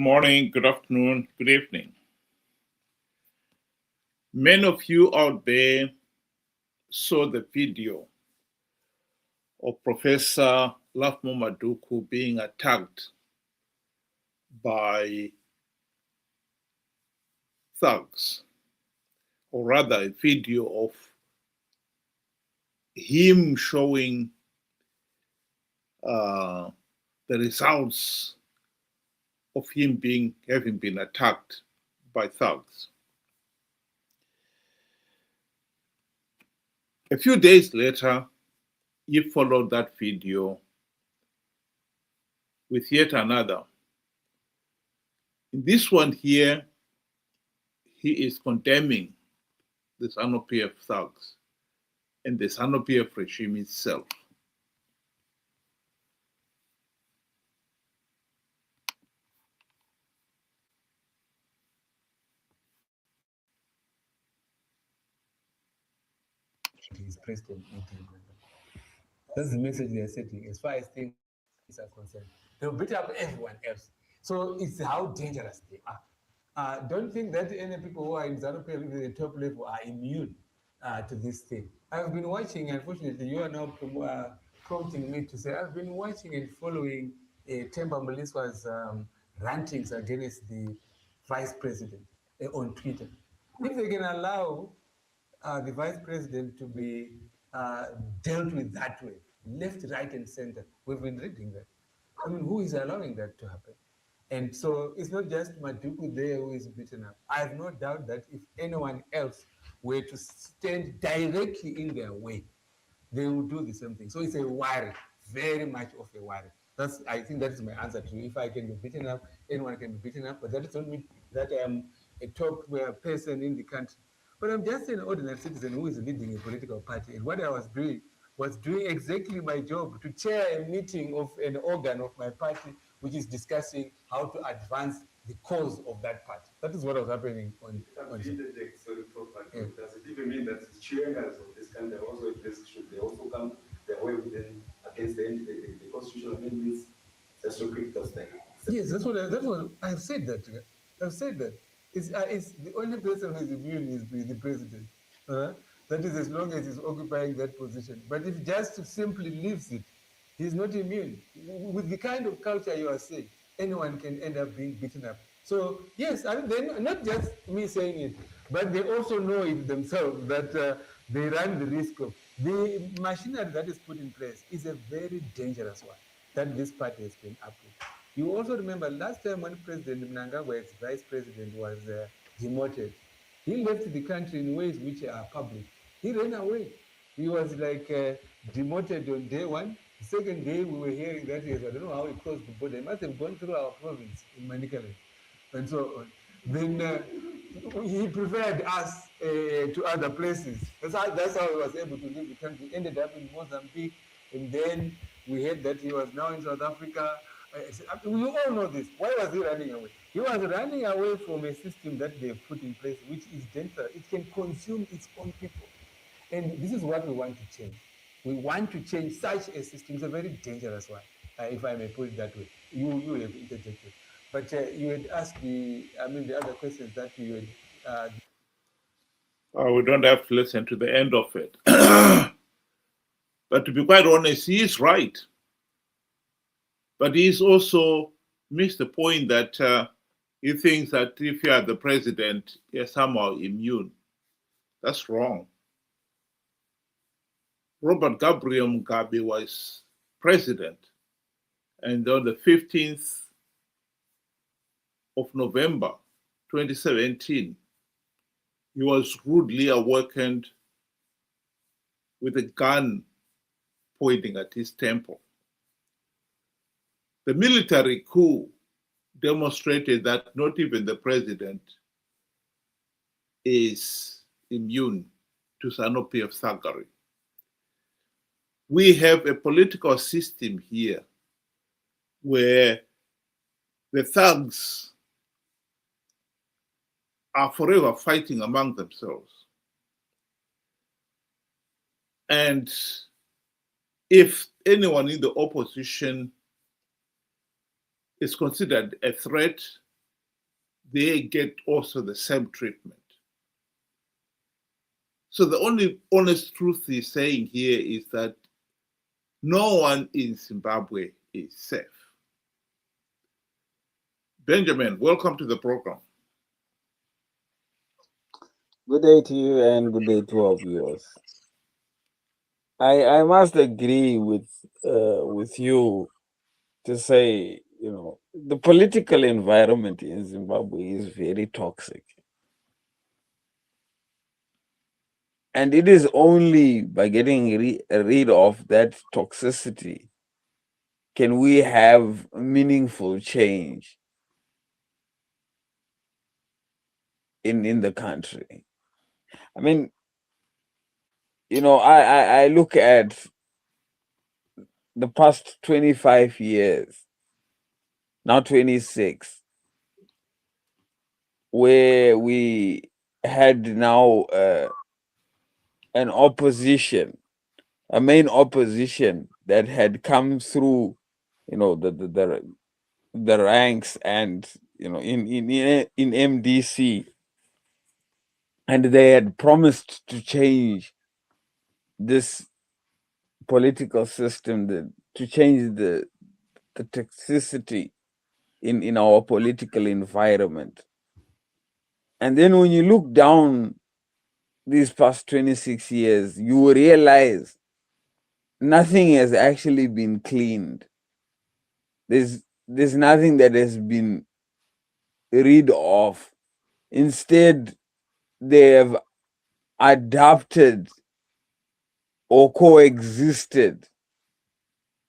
morning, good afternoon, good evening. Many of you out there saw the video of Professor Lafmo Maduku being attacked by thugs, or rather a video of him showing the results of him having been attacked by thugs. A few days later, he followed that video with yet another. In this one here, he is condemning the ZANU-PF thugs and the ZANU-PF regime itself. His president meeting. That's the message they are setting as far as things are concerned. They'll beat up everyone else. So it's how dangerous they are. Don't think that any people who are in ZANU-PF at the top level are immune to this thing. I've been watching, unfortunately, you are now prompting me to say, I've been watching and following Themba Mliswa's rantings against the vice president on Twitter. If they can allow the vice president to be dealt with that way, left, right, and center. We've been reading that. I mean, who is allowing that to happen? And so it's not just Maduku there who is beaten up. I have no doubt that if anyone else were to stand directly in their way, they will do the same thing. So it's a worry, very much of a worry. I think that is my answer to you. If I can be beaten up, anyone can be beaten up, but that doesn't mean that I am a top person in the country. But I'm just an ordinary citizen who is leading a political party. And what I was doing exactly my job, to chair a meeting of an organ of my party, which is discussing how to advance the cause of that party. That is what was happening on Does it even mean that the chairs of this country are also should they also come their way within against the constitutional amendments? That's so critical thing. Yes, that's what I've said that. I've said that. It's the only person who is immune is the president. That is as long as he's occupying that position. But if just simply leaves it, he's not immune. With the kind of culture you are saying, anyone can end up being beaten up. So yes, I mean, they're not just me saying it, but they also know it themselves that they run the risk of the machinery that is put in place is a very dangerous one that this party has been up with. You also remember last time when President Mnangagwa's vice president was demoted, he left the country in ways which are public. He ran away. He was like demoted on day one. The second day we were hearing that I don't know how he crossed the border. He must have gone through our province in Manicaland and so on. Then he preferred us to other places. That's how he was able to leave the country. He ended up in Mozambique, and then we heard that he was now in South Africa. We all know this. Why was he running away? He was running away from a system that they've put in place, which is dangerous. It can consume its own people. And this is what we want to change. We want to change such a system. It's a very dangerous one, if I may put it that way. You have interjected. But you had asked the other questions that you had. We don't have to listen to the end of it. But to be quite honest, he is right. But he's also missed the point that he thinks that if you are the president, you're somehow immune. That's wrong. Robert Gabriel Mugabe was president, and on the 15th of November 2017, he was rudely awakened with a gun pointing at his temple. The military coup demonstrated that not even the president is immune to ZANU-PF thuggery. We have a political system here where the thugs are forever fighting among themselves. And if anyone in the opposition is considered a threat they get also the same treatment. So the only honest truth he's saying here is that no one in Zimbabwe is safe. Benjamin, welcome to the program. Good day to you and good day to our viewers. I must agree with you to say, the political environment in Zimbabwe is very toxic. And it is only by getting rid of that toxicity can we have meaningful change in the country. I mean, I look at the past 25 years, now 26, where we had now an opposition, a main opposition that had come through, the ranks and in MDC, and they had promised to change this political system, to change the toxicity in our political environment. And then when you look down these past 26 years, you will realize nothing has actually been cleaned. There's nothing that has been rid of. Instead, they have adapted or coexisted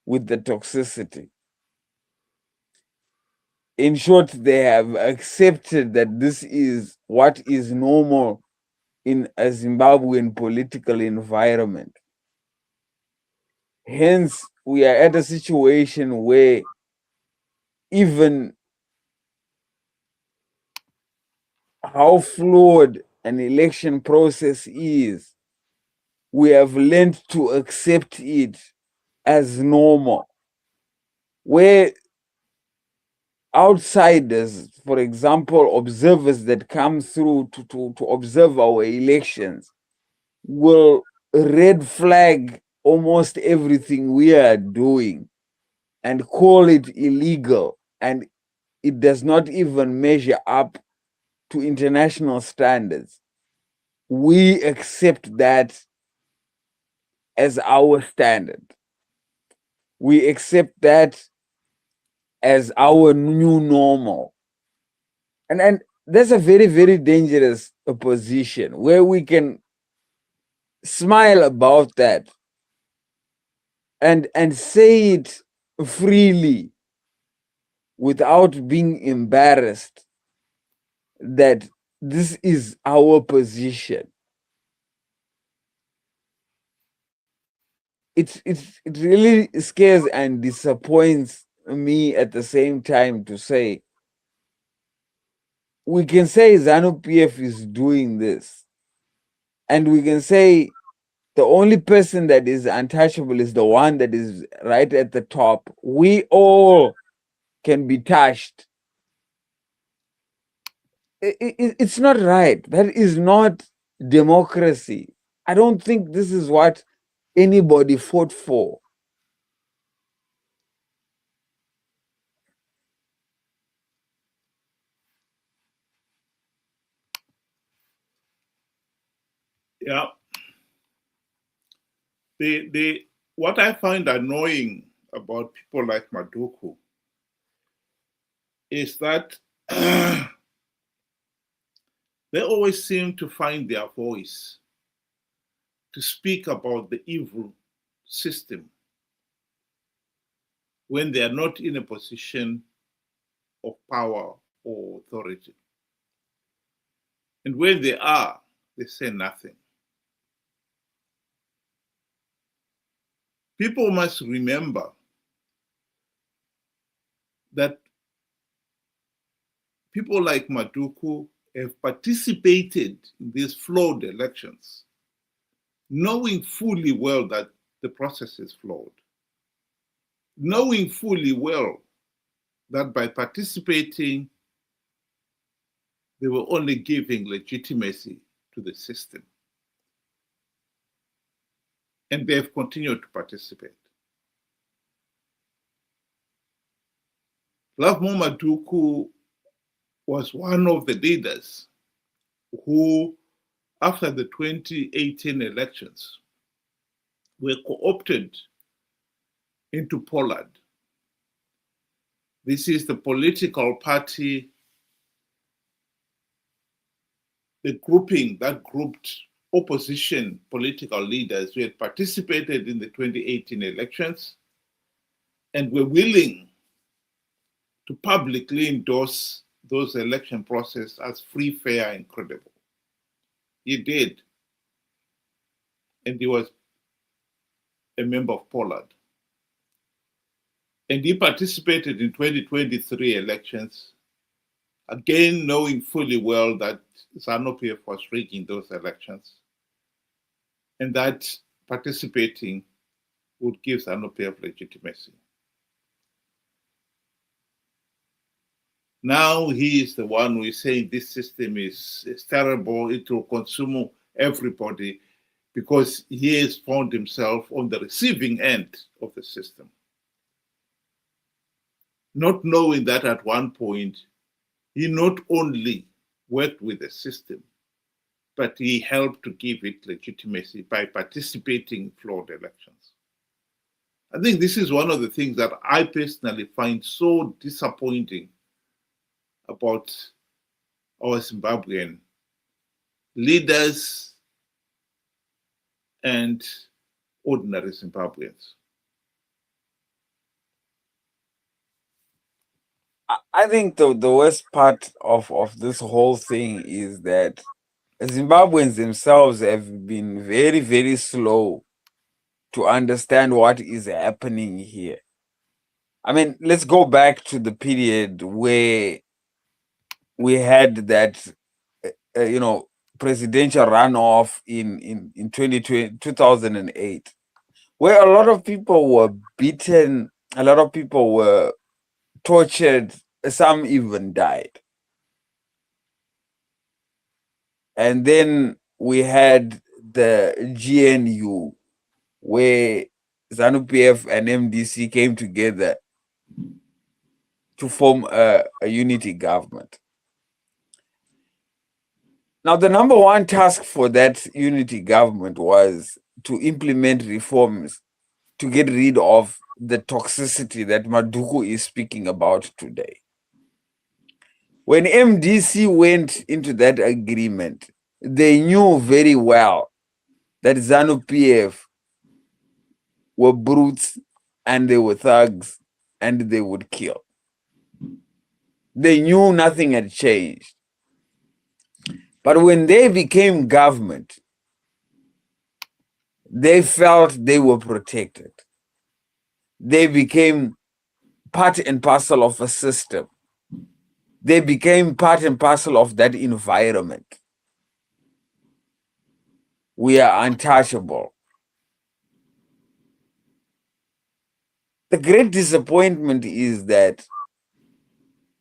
with the toxicity. In short, they have accepted that this is what is normal in a Zimbabwean political environment. Hence, we are at a situation where even how flawed an election process is, we have learned to accept it as normal. Where outsiders, for example, observers that come through to observe our elections, will red flag almost everything we are doing and call it illegal, and it does not even measure up to international standards. We accept that as our standard. We accept that as our new normal. And that's a very, very dangerous position where we can smile about that and say it freely without being embarrassed that this is our position. It really scares and disappoints me at the same time to say, we can say ZANU-PF is doing this, and we can say the only person that is untouchable is the one that is right at the top. We all can be touched. It's not right. That is not democracy. I don't think this is what anybody fought for. Yeah. What I find annoying about people like Maduku is that they always seem to find their voice to speak about the evil system when they are not in a position of power or authority. And when they are, they say nothing. People must remember that people like Maduku have participated in these flawed elections, knowing fully well that the process is flawed, knowing fully well that by participating they were only giving legitimacy to the system. And they've continued to participate. Love Maduku was one of the leaders who, after the 2018 elections, were co-opted into Pollard. This is the political party, the grouping that grouped opposition political leaders who had participated in the 2018 elections and were willing to publicly endorse those election processes as free, fair, and credible. He did. And he was a member of Pollard. And he participated in 2023 elections, again knowing fully well that ZANU-PF was rigging those elections, and that participating would give ZANU-PF legitimacy. Now he is the one who is saying this system is terrible, it will consume everybody, because he has found himself on the receiving end of the system. Not knowing that at one point, he not only worked with the system, but he helped to give it legitimacy by participating in flawed elections. I think this is one of the things that I personally find so disappointing about our Zimbabwean leaders and ordinary Zimbabweans. I think the worst part of this whole thing is that Zimbabweans themselves have been very, very slow to understand what is happening here. I mean, let's go back to the period where we had that, presidential runoff in 2008, where a lot of people were beaten, a lot of people were tortured, some even died. And then we had the GNU, where ZANU-PF and MDC came together to form a unity government. Now, the number one task for that unity government was to implement reforms to get rid of the toxicity that Maduku is speaking about today. When MDC went into that agreement, they knew very well that ZANU-PF were brutes and they were thugs and they would kill. They knew nothing had changed. But when they became government, they felt they were protected. They became part and parcel of a system. They became part and parcel of that environment. We are untouchable. The great disappointment is that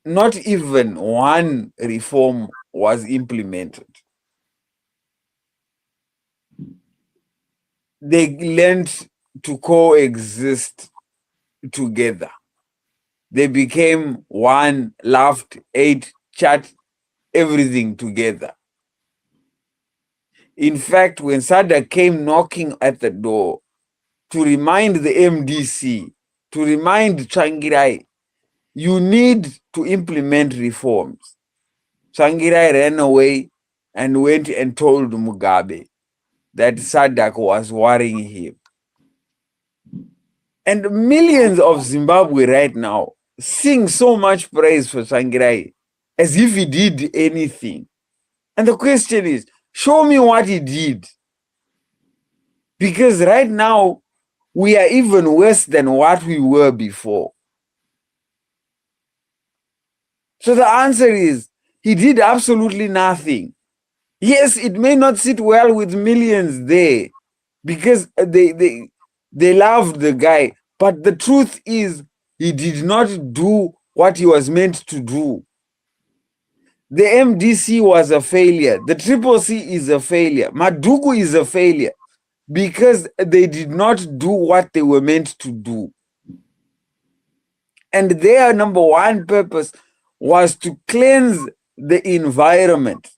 not even one reform was implemented. They learned to coexist together. They became one, laughed, ate, chat, everything together. In fact, when SADC came knocking at the door to remind the MDC, to remind Tsvangirai, you need to implement reforms, Tsvangirai ran away and went and told Mugabe that SADC was worrying him. And millions of Zimbabwe right now sing so much praise for Tsvangirai as if he did anything. And the question is, show me what he did. Because right now, we are even worse than what we were before. So the answer is, he did absolutely nothing. Yes, it may not sit well with millions there because they loved the guy. But the truth is, he did not do what he was meant to do. The MDC was a failure. The Triple C is a failure. Maduku is a failure because they did not do what they were meant to do. And their number one purpose was to cleanse the environment.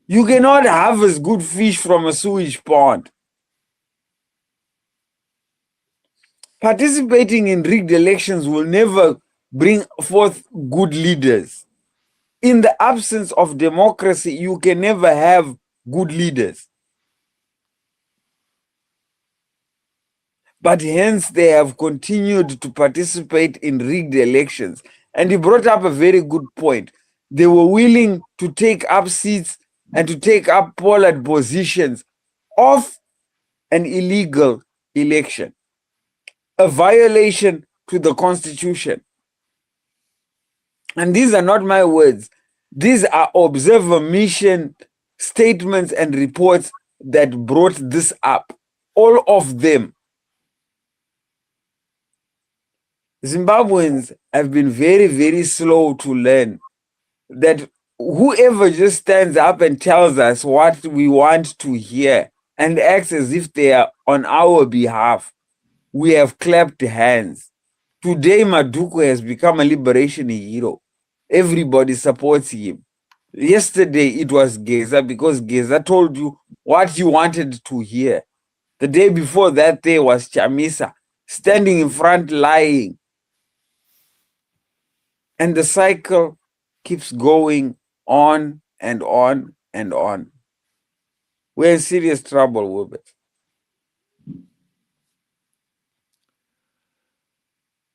You cannot harvest good fish from a sewage pond. Participating in rigged elections will never bring forth good leaders. In the absence of democracy, you can never have good leaders. But hence they have continued to participate in rigged elections. And he brought up a very good point. They were willing to take up seats and to take up polled positions of an illegal election, a violation to the Constitution. And these are not my words. These are observer mission statements and reports that brought this up. All of them. Zimbabweans have been very, very slow to learn that whoever just stands up and tells us what we want to hear and acts as if they are on our behalf, we have clapped hands. Today, Maduku has become a liberation hero. Everybody supports him. Yesterday, it was Geza because Geza told you what you wanted to hear. The day before that day was Chamisa standing in front lying. And the cycle keeps going on and on and on. We're in serious trouble with it.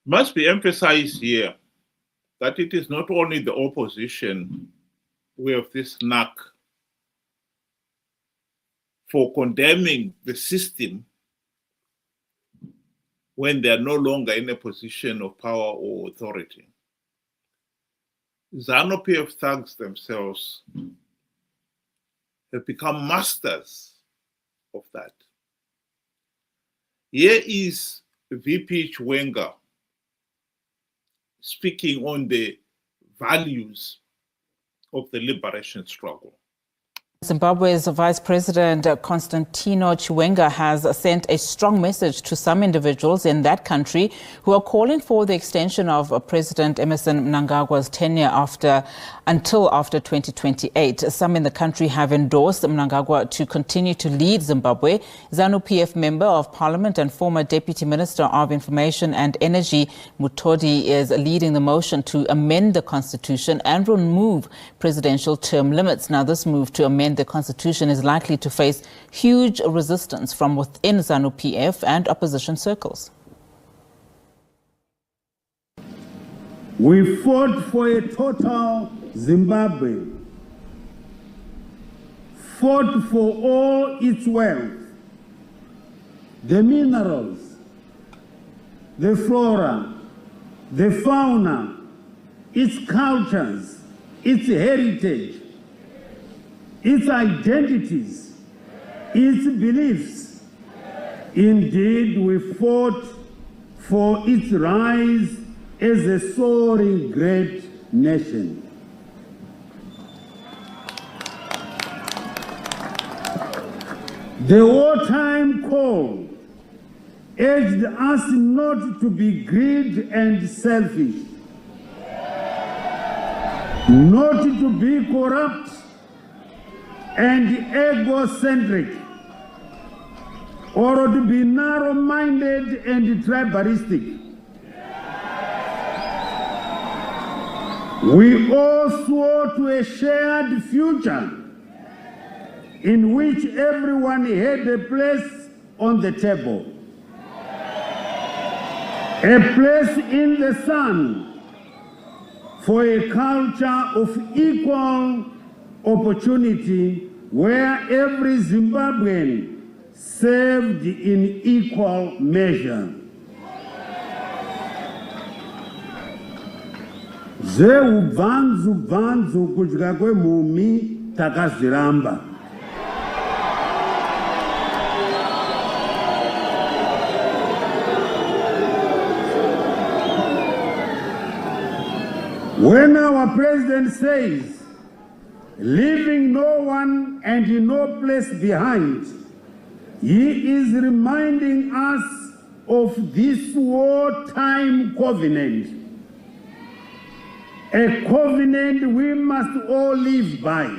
Must be emphasized here that it is not only the opposition who have this knack for condemning the system when they are no longer in a position of power or authority. ZANU-PF thugs themselves have become masters of that. Here is VP Chwenga speaking on the values of the liberation struggle. Zimbabwe's Vice President Constantino Chiwenga has sent a strong message to some individuals in that country who are calling for the extension of President Emmerson Mnangagwa's tenure until after 2028. Some in the country have endorsed Mnangagwa to continue to lead Zimbabwe. ZANU-PF Member of Parliament and former Deputy Minister of Information and Energy Mutodi is leading the motion to amend the Constitution and remove presidential term limits. Now, this move to amend the Constitution is likely to face huge resistance from within ZANU-PF and opposition circles. We fought for a total Zimbabwe, fought for all its wealth, the minerals, the flora, the fauna, its cultures, its heritage, its identities, its beliefs. Indeed, we fought for its rise as a soaring great nation. The wartime call urged us not to be greedy and selfish, not to be corrupt and egocentric, or to be narrow-minded and tribalistic. We all swore to a shared future in which everyone had a place on the table, a place in the sun for a culture of equal opportunity where every Zimbabwean served in equal measure. Zveubvanzu kudya kwemhumi takazviramba. When our president says, leaving no one and no place behind, he is reminding us of this wartime covenant. A covenant we must all live by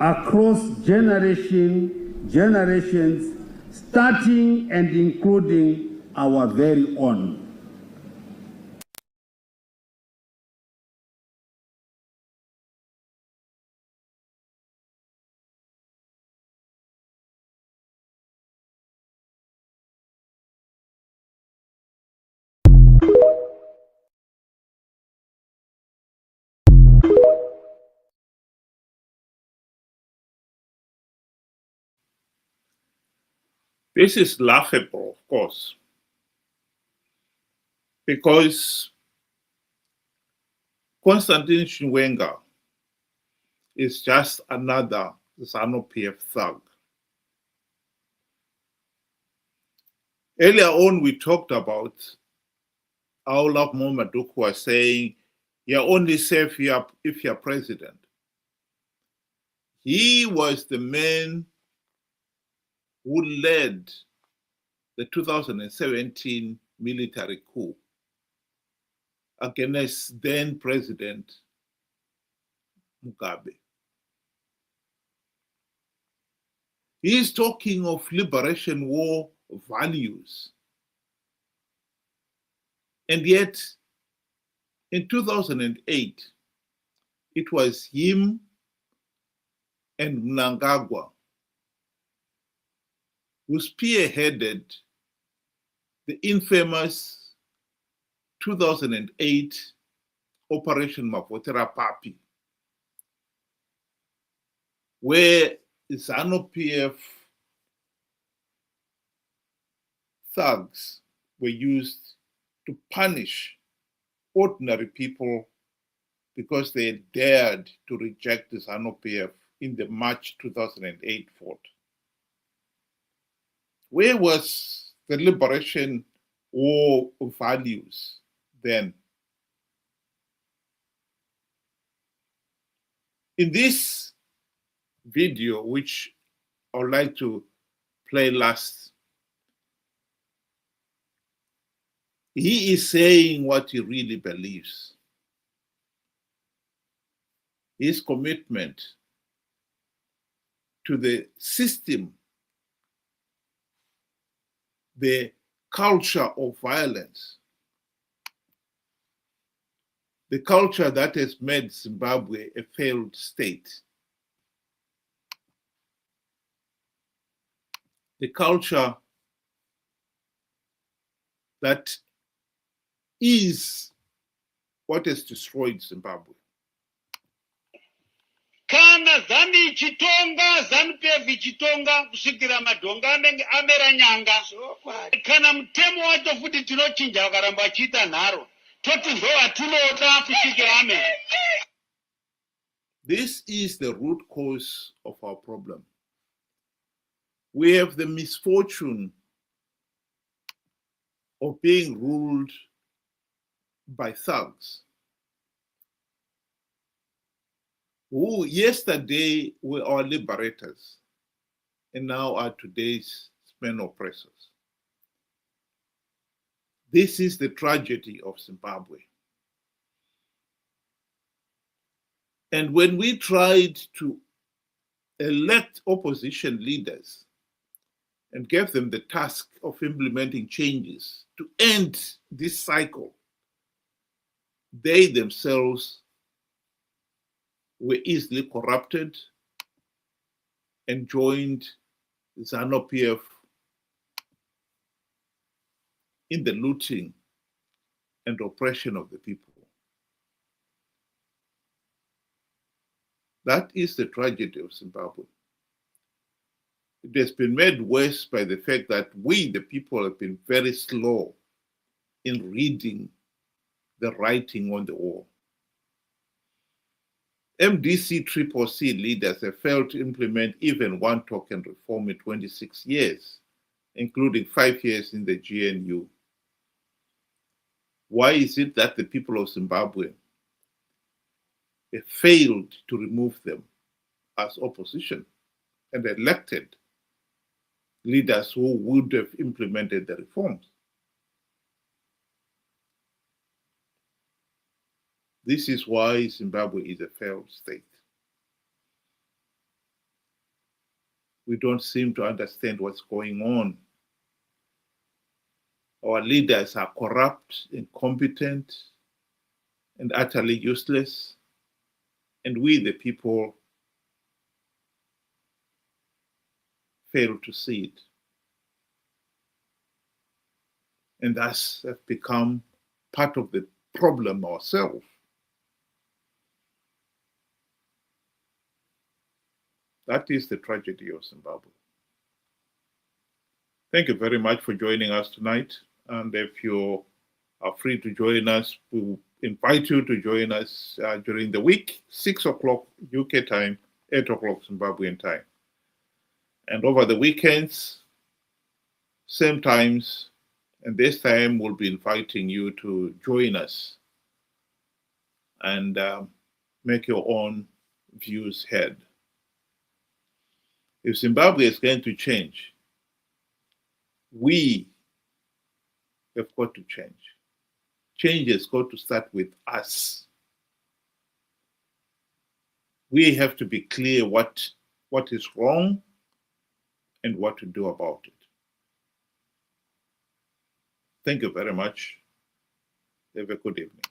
across generations, starting and including our very own. This is laughable, of course, because Constantine Chiwenga is just another ZANU-PF thug. Earlier on, we talked about Aula Momaduk was saying, you're only safe if you're president. He was the man who led the 2017 military coup against then President Mugabe. He is talking of liberation war values. And yet, in 2008, it was him and Mnangagwa who spearheaded the infamous 2008 Operation Mavotera Papi, where ZANU-PF thugs were used to punish ordinary people because they dared to reject the ZANU-PF in the March 2008 vote. Where was the liberation war values then? In this video, which I would like to play last, he is saying what he really believes. His commitment to the system, the culture of violence, the culture that has made Zimbabwe a failed state, the culture that is what has destroyed Zimbabwe. Kana zani chitonga ZANU-PF chitonga kusvikira madhonga anenge amera nyanga kana mutemo wacho futi tinochinja wakaramba achiita nharo toti ndo watinoda kusvikira amera. This is the root cause of our problem. We have the misfortune of being ruled by thugs who yesterday were our liberators and now are today's spin oppressors. This is the tragedy of Zimbabwe. And when we tried to elect opposition leaders and gave them the task of implementing changes to end this cycle, they themselves were easily corrupted and joined ZANU-PF in the looting and oppression of the people. That is the tragedy of Zimbabwe. It has been made worse by the fact that we, the people, have been very slow in reading the writing on the wall. MDC-CCC leaders have failed to implement even one token reform in 26 years, including 5 years in the GNU. Why is it that the people of Zimbabwe failed to remove them as opposition and elected leaders who would have implemented the reforms? This is why Zimbabwe is a failed state. We don't seem to understand what's going on. Our leaders are corrupt, incompetent, and utterly useless. And we, the people, fail to see it. And thus have become part of the problem ourselves. That is the tragedy of Zimbabwe. Thank you very much for joining us tonight. And if you are free to join us, we will invite you to join us during the week, 6 o'clock UK time, 8 o'clock Zimbabwean time. And over the weekends, same times, and this time we'll be inviting you to join us and make your own views heard. If Zimbabwe is going to change, we have got to change. Change has got to start with us. We have to be clear what is wrong and what to do about it. Thank you very much. Have a good evening.